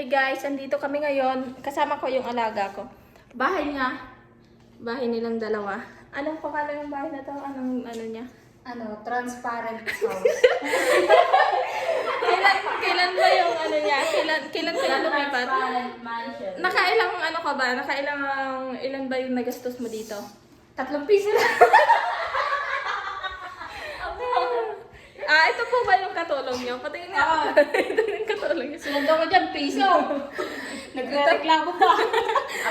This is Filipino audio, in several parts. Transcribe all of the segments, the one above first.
Hi guys, andito kami ngayon. Kasama ko yung alaga ko. Bahay nga. Bahay nilang dalawa. Anong pangalan ng bahay na to? Anong ano niya? Transparent house. Kailan ba yung ano niya? Kailan kayo lumipat? Transparent mansion. Nakailang ano ka ba? Ilan ba yung nagastos mo dito? 3 piso lang. Ito po ba yung katulong niyo? Patingin nga. Ito yung katulong niyo. Sinundo ko dyan, piso. Nagre-reklamo pa.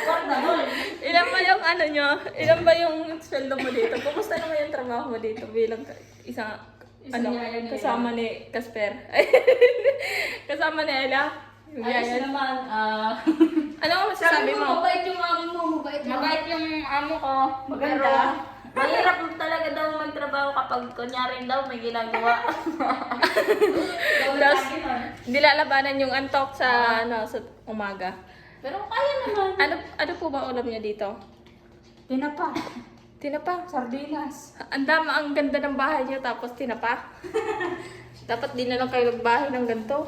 Ako naman. Ilan ba yung ano nyo? Ilan ba yung sweldo mo dito? Kumusta naman yung trabaho mo dito bilang isang yaya ni kasama ni Casper? Kasama ni Ella? Yung Ayos yaya. naman. Ano ang masasabi mo? Mabait yung amo mo. Mabait yung amo ko. Maganda. Mahirap talaga daw magtrabaho kapag kunyari daw may ginagawa. Tapos, nilalabanan yung antok sa sa umaga. Pero kaya naman. Ano po ba ulam niya dito? Tinapa. Tinapa. Sardinas. Ang ganda ng bahay niyo tapos tinapa. Dapat di na lang kayo nagbahay ng ganito.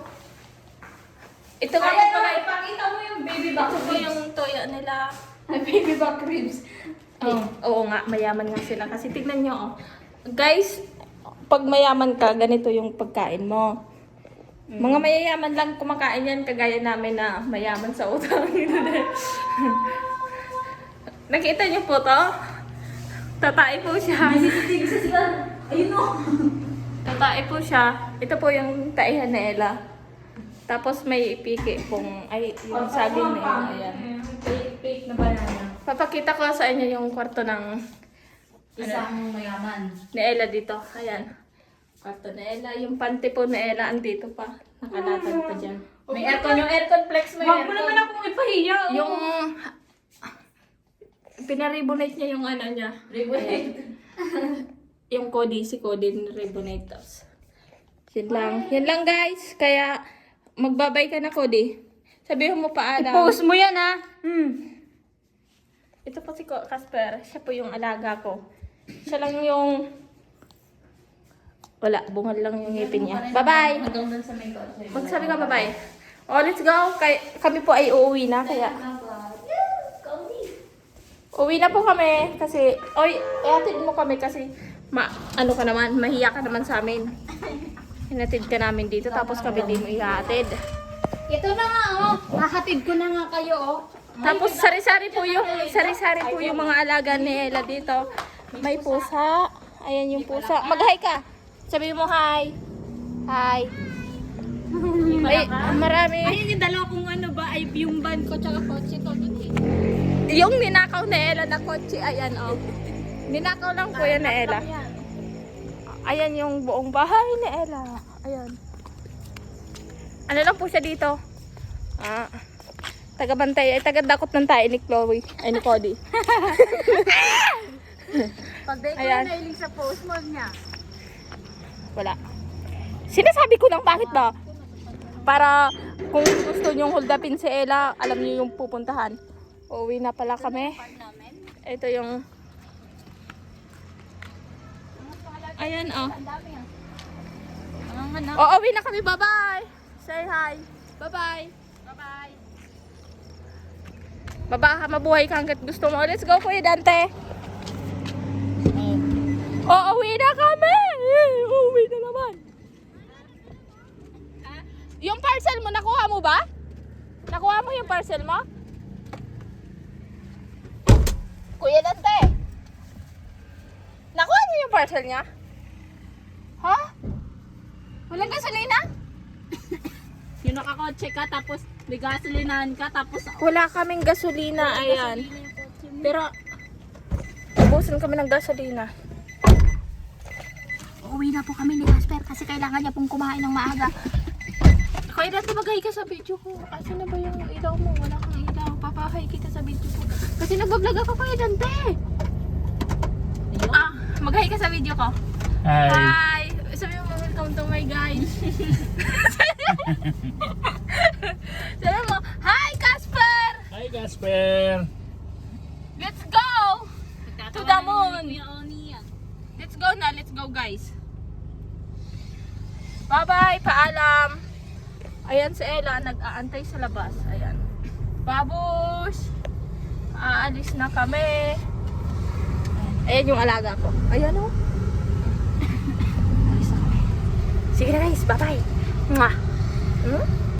Ito nga Kaya pala, ipakita mo yung baby back ito po ribs. yung toya nila. Baby back ribs. Oo nga, mayaman nga sila. Kasi tignan nyo, oh. Guys, pag mayaman ka, ganito yung pagkain mo. Mga mayayaman lang kumakain yan, kagaya namin na mayaman sa utang. Nakita niyo po to? Tatae po siya. CCTV sa sila. Ayun o. Tatae po siya. Ito po yung taihan na Ella. Tapos may piki pong, yung saging na yun. Ayan. Fake na banana. Papakita ko sa inyo yung kwarto ng Isang mayaman. ni Ella dito. Ayan. Kwarto ni Ella. Yung panty po ni Ella andito pa. Nakalatag pa dyan. May aircon yung aircon flex mo yung Wag mo aircon. naman akong ipahiya. Yung pinaribonate niya yung ano niya. Ribbon. Yung Cody, si Cody Ribonators. Yan lang. Yan lang guys. Kaya magbabay ka na Cody. Sabihin mo pa Adam. I-post mo yan ha. Ito po si Casper. Siya po yung alaga ko. Siya lang yung... Wala, bungal lang yung ngipin niya. Bye-bye! Hanggang dun sa may kotse. Magsabi ka bye-bye. Oh, let's go! Kami po ay uuwi na, kaya... Uwi na po kami kasi... Oy, ihatid mo kami kasi... ano ka naman, mahiya ka naman sa amin. Hinatid ka namin dito, tapos kami din mo ihatid. Ito na nga oh. Hahatid ko na nga kayo oh. Tapos sari-sari po yung mga alaga ni Ella dito. May pusa. Ayan yung pusa. Mag-hi ka. Sabi mo hi. Hi. Ay, marami. Ayun yung dalawa kong ano ba ay yung van ko tsaka kotse ko. Yung ninakaw ni Ella na kotse, ayan oh. Ninakaw lang po yan ni Ella. Ayan yung buong bahay ni Ella. Ayan. Ano lang po siya dito? Taga-bantay, taga-dakot ng tayo ni Chloe. Ay, ni Cody. Pag day ko Ayan. na nailig sa post mo niya. Wala. Sinasabi ko lang bakit ba? Para kung gusto nyong hold upin si Ella, alam niyo yung pupuntahan. Uuwi na pala kami. Ito yung... Ayan oh. Ang dami ah. Ang anak. Uuwi na kami. Bye-bye. Say hi. Bye-bye. Bye-bye. Baba ka, mabuhay ka hanggat gusto mo. Let's go, Kuya Dante. Uuwi na kami. Uuwi na naman. Yung parcel mo, nakuha mo ba? Nakuha mo yung parcel mo? Kuya Dante. Nakuha niyo yung parcel niya? Ha? Walang gasolina? Yung nakakotse ka tapos may gasolinahan ka tapos Wala kaming gasolina, ayan. Pero, ubusin kami ng gasolina. uuwi na po kami ni Casper kasi kailangan niya pong kumain ng maaga. Kaya dati mag-hi ka sa video ko. Asan na ba yung ilaw mo? Wala kang ilaw. Papahay kita sa video ko. Kasi nagbablog ako kay Dante. Mag-hi ka sa video ko. Hi! Sabi mo, welcome to my guys. Sabi mo, hi Casper! Hi, Casper! Let's go! To the moon! Let's go na, let's go guys. Bye-bye, paalam. Ayan si Ella, nag-aantay sa labas. Ayan. Babush! Aalis na kami. Ayan yung alaga ko. Ayan o. Alis na kami. Sige na guys, bye-bye. Mwah! Hmm?